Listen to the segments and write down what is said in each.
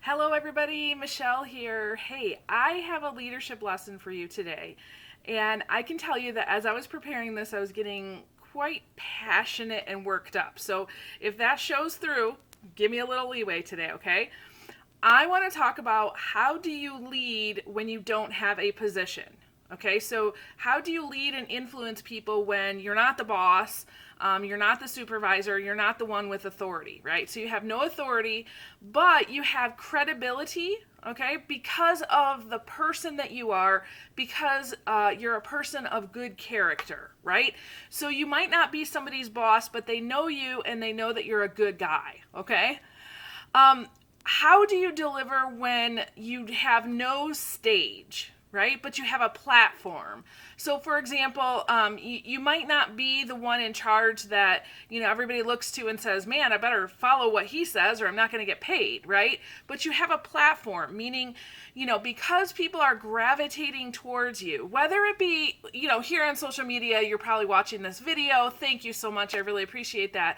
Hello, everybody. Michelle here. Hey, I have a leadership lesson for you today. And I can tell you that as I was preparing this, I was getting quite passionate and worked up. So if that shows through, give me a little leeway today, okay? I want to talk about how do you lead when you don't have a position? Okay, so how do you lead and influence people when you're not the boss, you're not the supervisor, you're not the one with authority, right? So you have no authority, but you have credibility, okay, because of the person that you are, because you're a person of good character, right? So you might not be somebody's boss, but they know you and they know that you're a good guy, okay? How do you deliver when you have no stage, right? But you have a platform. So, for example, you might not be the one in charge that, everybody looks to and says, man, I better follow what he says or I'm not going to get paid, right? But you have a platform, meaning, because people are gravitating towards you, whether it be, here on social media, you're probably watching this video. Thank you so much. I really appreciate that.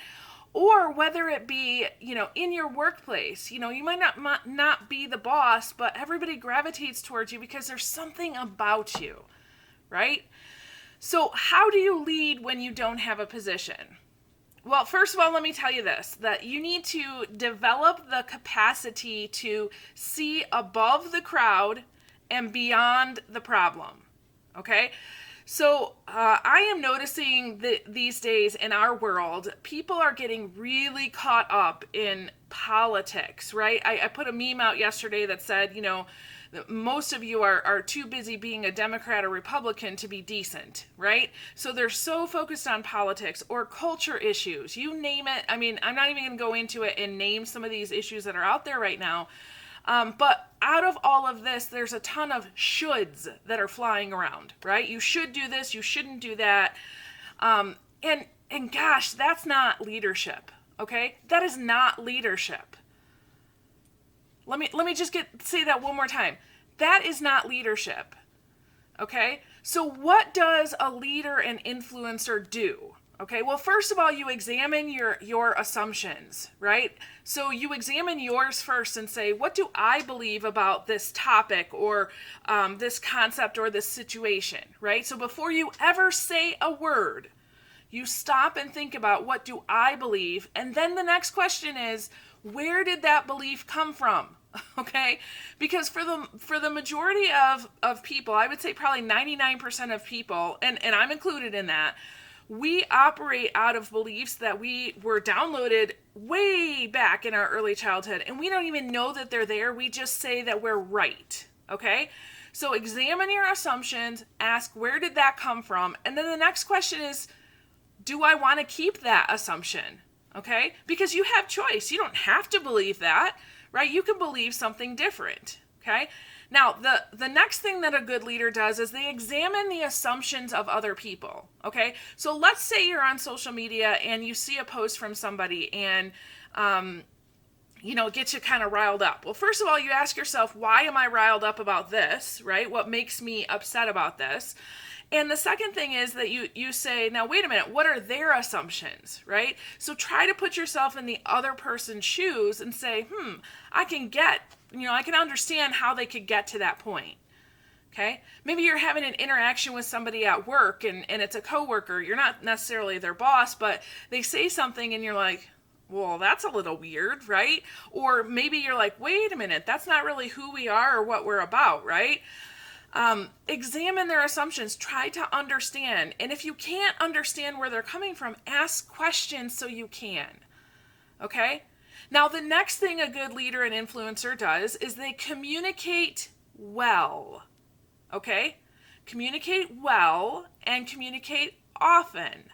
Or whether it be, in your workplace, you might not be the boss, but everybody gravitates towards you because there's something about you, right? So how do you lead when you don't have a position? Well, first of all, let me tell you this, that you need to develop the capacity to see above the crowd and beyond the problem, okay? So I am noticing that these days in our world, people are getting really caught up in politics, right? I put a meme out yesterday that said, most of you are too busy being a Democrat or Republican to be decent, right? So they're so focused on politics or culture issues, you name it. I mean, I'm not even going to go into it and name some of these issues that are out there right now. But out of all of this, there's a ton of shoulds that are flying around, right? You should do this, you shouldn't do that. And gosh, that's not leadership, okay? That is not leadership. Let me just say that one more time. That is not leadership, okay? So what does a leader and influencer do? Okay, well, first of all, you examine your assumptions, right? So you examine yours first and say, what do I believe about this topic or this concept or this situation, right? So before you ever say a word, you stop and think about what do I believe? And then the next question is, where did that belief come from? Okay, because for the majority of people, I would say probably 99% of people, and I'm included in that, we operate out of beliefs that we were downloaded way back in our early childhood, and we don't even know that they're there. We just say that we're right, okay? So examine your assumptions, ask where did that come from, and then the next question is, do I want to keep that assumption, okay? Because you have choice. You don't have to believe that, right? You can believe something different, okay? Now, the next thing that a good leader does is they examine the assumptions of other people, okay? So let's say you're on social media and you see a post from somebody and, it gets you kind of riled up. Well, first of all, you ask yourself, why am I riled up about this, right? What makes me upset about this? And the second thing is that you say, now, wait a minute, what are their assumptions, right? So try to put yourself in the other person's shoes and say, I can understand how they could get to that point, okay? Maybe you're having an interaction with somebody at work and it's a coworker. You're not necessarily their boss, but they say something and you're like, well, that's a little weird, right? Or maybe you're like, wait a minute, that's not really who we are or what we're about, right? Examine their assumptions, try to understand. And if you can't understand where they're coming from, ask questions so you can. Okay? Now, the next thing a good leader and influencer does is they communicate well. Okay? Communicate well and communicate often.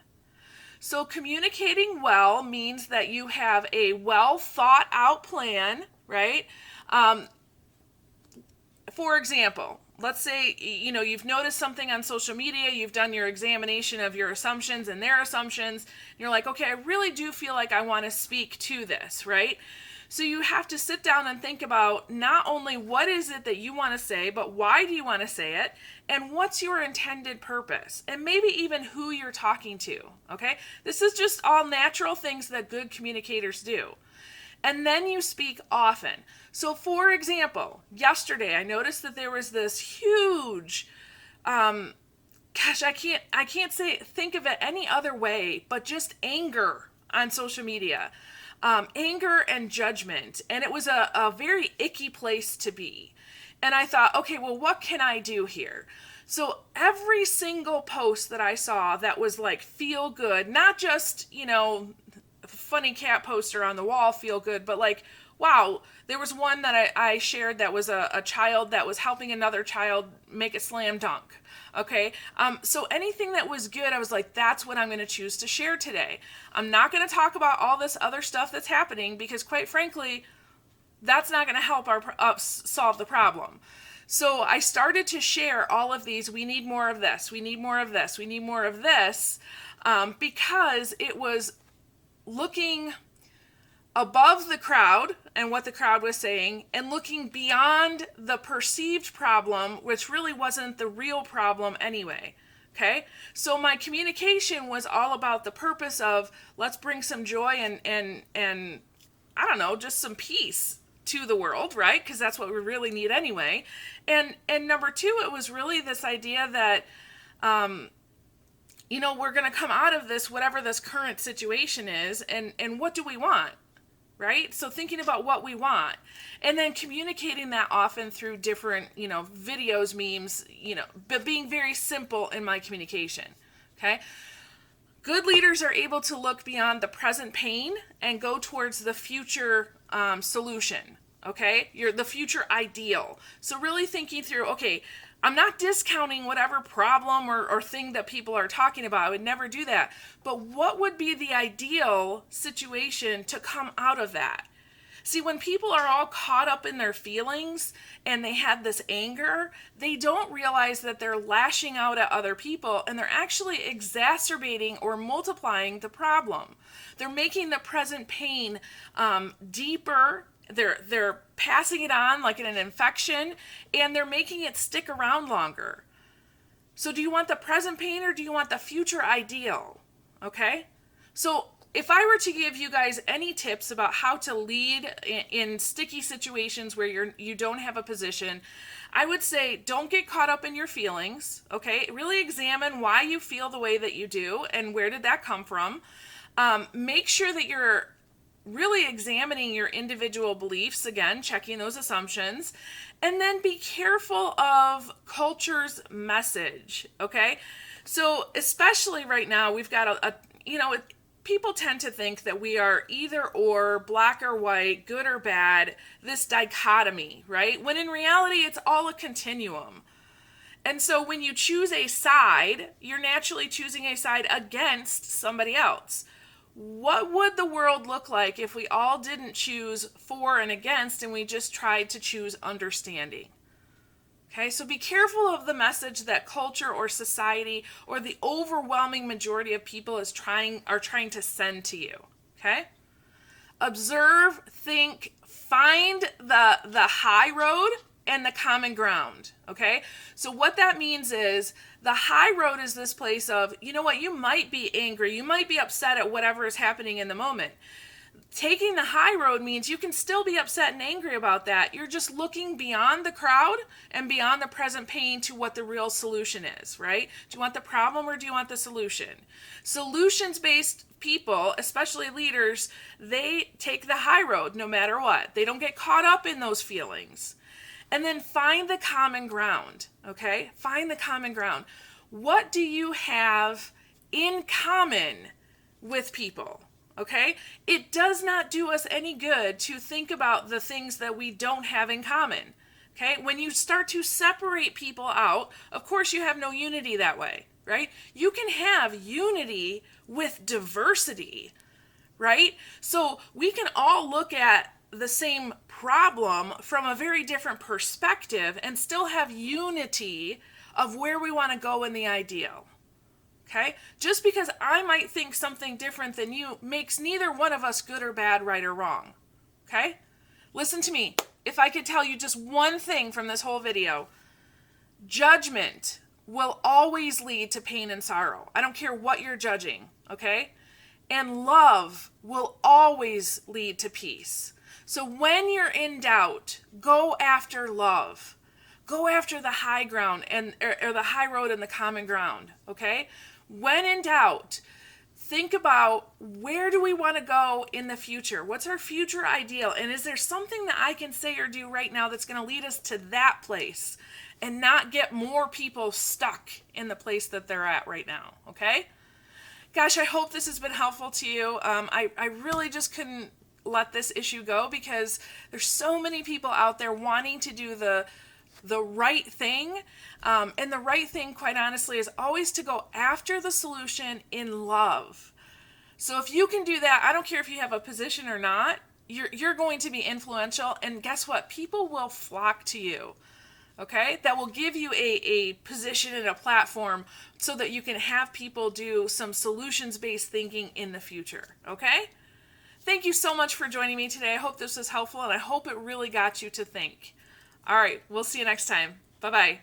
So communicating well means that you have a well thought out plan, right? For example, let's say, you've noticed something on social media, you've done your examination of your assumptions and their assumptions, and you're like, okay, I really do feel like I want to speak to this, right? So you have to sit down and think about not only what is it that you want to say, but why do you want to say it, and what's your intended purpose, and maybe even who you're talking to, okay? This is just all natural things that good communicators do. and then you speak often. So for example, yesterday I noticed that there was this huge, gosh, I can't think of it any other way, but just anger on social media. Anger and judgment. And it was a very icky place to be. And I thought, okay, well, what can I do here? So every single post that I saw that was like feel good, not just, funny cat poster on the wall, feel good, but like, wow, there was one that I shared that was a child that was helping another child make a slam dunk. Okay. So anything that was good, I was like, that's what I'm going to choose to share today. I'm not going to talk about all this other stuff that's happening because quite frankly, that's not going to help solve the problem. So I started to share all of these. We need more of this. We need more of this. We need more of this. Because it was looking above the crowd and what the crowd was saying and looking beyond the perceived problem, which really wasn't the real problem anyway. Okay. So my communication was all about the purpose of let's bring some joy and I don't know, just some peace to the world, right? Because that's what we really need anyway. And number two, it was really this idea that, we're going to come out of this, whatever this current situation is, and what do we want? Right? So thinking about what we want and then communicating that often through different, videos, memes, but being very simple in my communication. Okay. Good leaders are able to look beyond the present pain and go towards the future solution. Okay. The future ideal. So really thinking through, okay, I'm not discounting whatever problem or thing that people are talking about. I would never do that. But what would be the ideal situation to come out of that? See, when people are all caught up in their feelings and they have this anger, they don't realize that they're lashing out at other people and they're actually exacerbating or multiplying the problem. They're making the present pain deeper. They're passing it on like in an infection, and they're making it stick around longer. So do you want the present pain or do you want the future ideal? Okay? So if I were to give you guys any tips about how to lead in sticky situations where you don't have a position, I would say don't get caught up in your feelings. Okay? Really examine why you feel the way that you do and where did that come from. Make sure that you're really examining your individual beliefs, again, checking those assumptions, and then be careful of culture's message, okay? So especially right now, we've got people tend to think that we are either or, black or white, good or bad, this dichotomy, right? When in reality, it's all a continuum. And so when you choose a side, you're naturally choosing a side against somebody else. What would the world look like if we all didn't choose for and against and we just tried to choose understanding? Okay, so be careful of the message that culture or society or the overwhelming majority of people are trying to send to you. Okay? Observe, think, find the high road and the common ground. Okay? So what that means is the high road is this place of, you know what, you might be angry, you might be upset at whatever is happening in the moment. Taking the high road means you can still be upset and angry about that. You're just looking beyond the crowd and beyond the present pain to what the real solution is, right? Do you want the problem or do you want the solution? Solutions-based people, especially leaders, they take the high road no matter what. They don't get caught up in those feelings. And then find the common ground, okay? Find the common ground. What do you have in common with people, okay? It does not do us any good to think about the things that we don't have in common, okay? When you start to separate people out, of course you have no unity that way, right? You can have unity with diversity, right? So we can all look at the same problem from a very different perspective and still have unity of where we want to go in the ideal. Okay? Just because I might think something different than you makes neither one of us good or bad, right or wrong. Okay? Listen to me. If I could tell you just one thing from this whole video, judgment will always lead to pain and sorrow. I don't care what you're judging. Okay? And love will always lead to peace. So when you're in doubt, go after love. Go after the high ground or the high road and the common ground, okay? When in doubt, think about, where do we want to go in the future? What's our future ideal? And is there something that I can say or do right now that's going to lead us to that place and not get more people stuck in the place that they're at right now, okay? Gosh, I hope this has been helpful to you. I really just couldn't let this issue go because there's so many people out there wanting to do the right thing. And the right thing, quite honestly, is always to go after the solution in love. So if you can do that, I don't care if you have a position or not, you're going to be influential. And guess what? People will flock to you. Okay? That will give you a position and a platform so that you can have people do some solutions-based thinking in the future. Okay? Thank you so much for joining me today. I hope this was helpful, and I hope it really got you to think. All right, we'll see you next time. Bye-bye.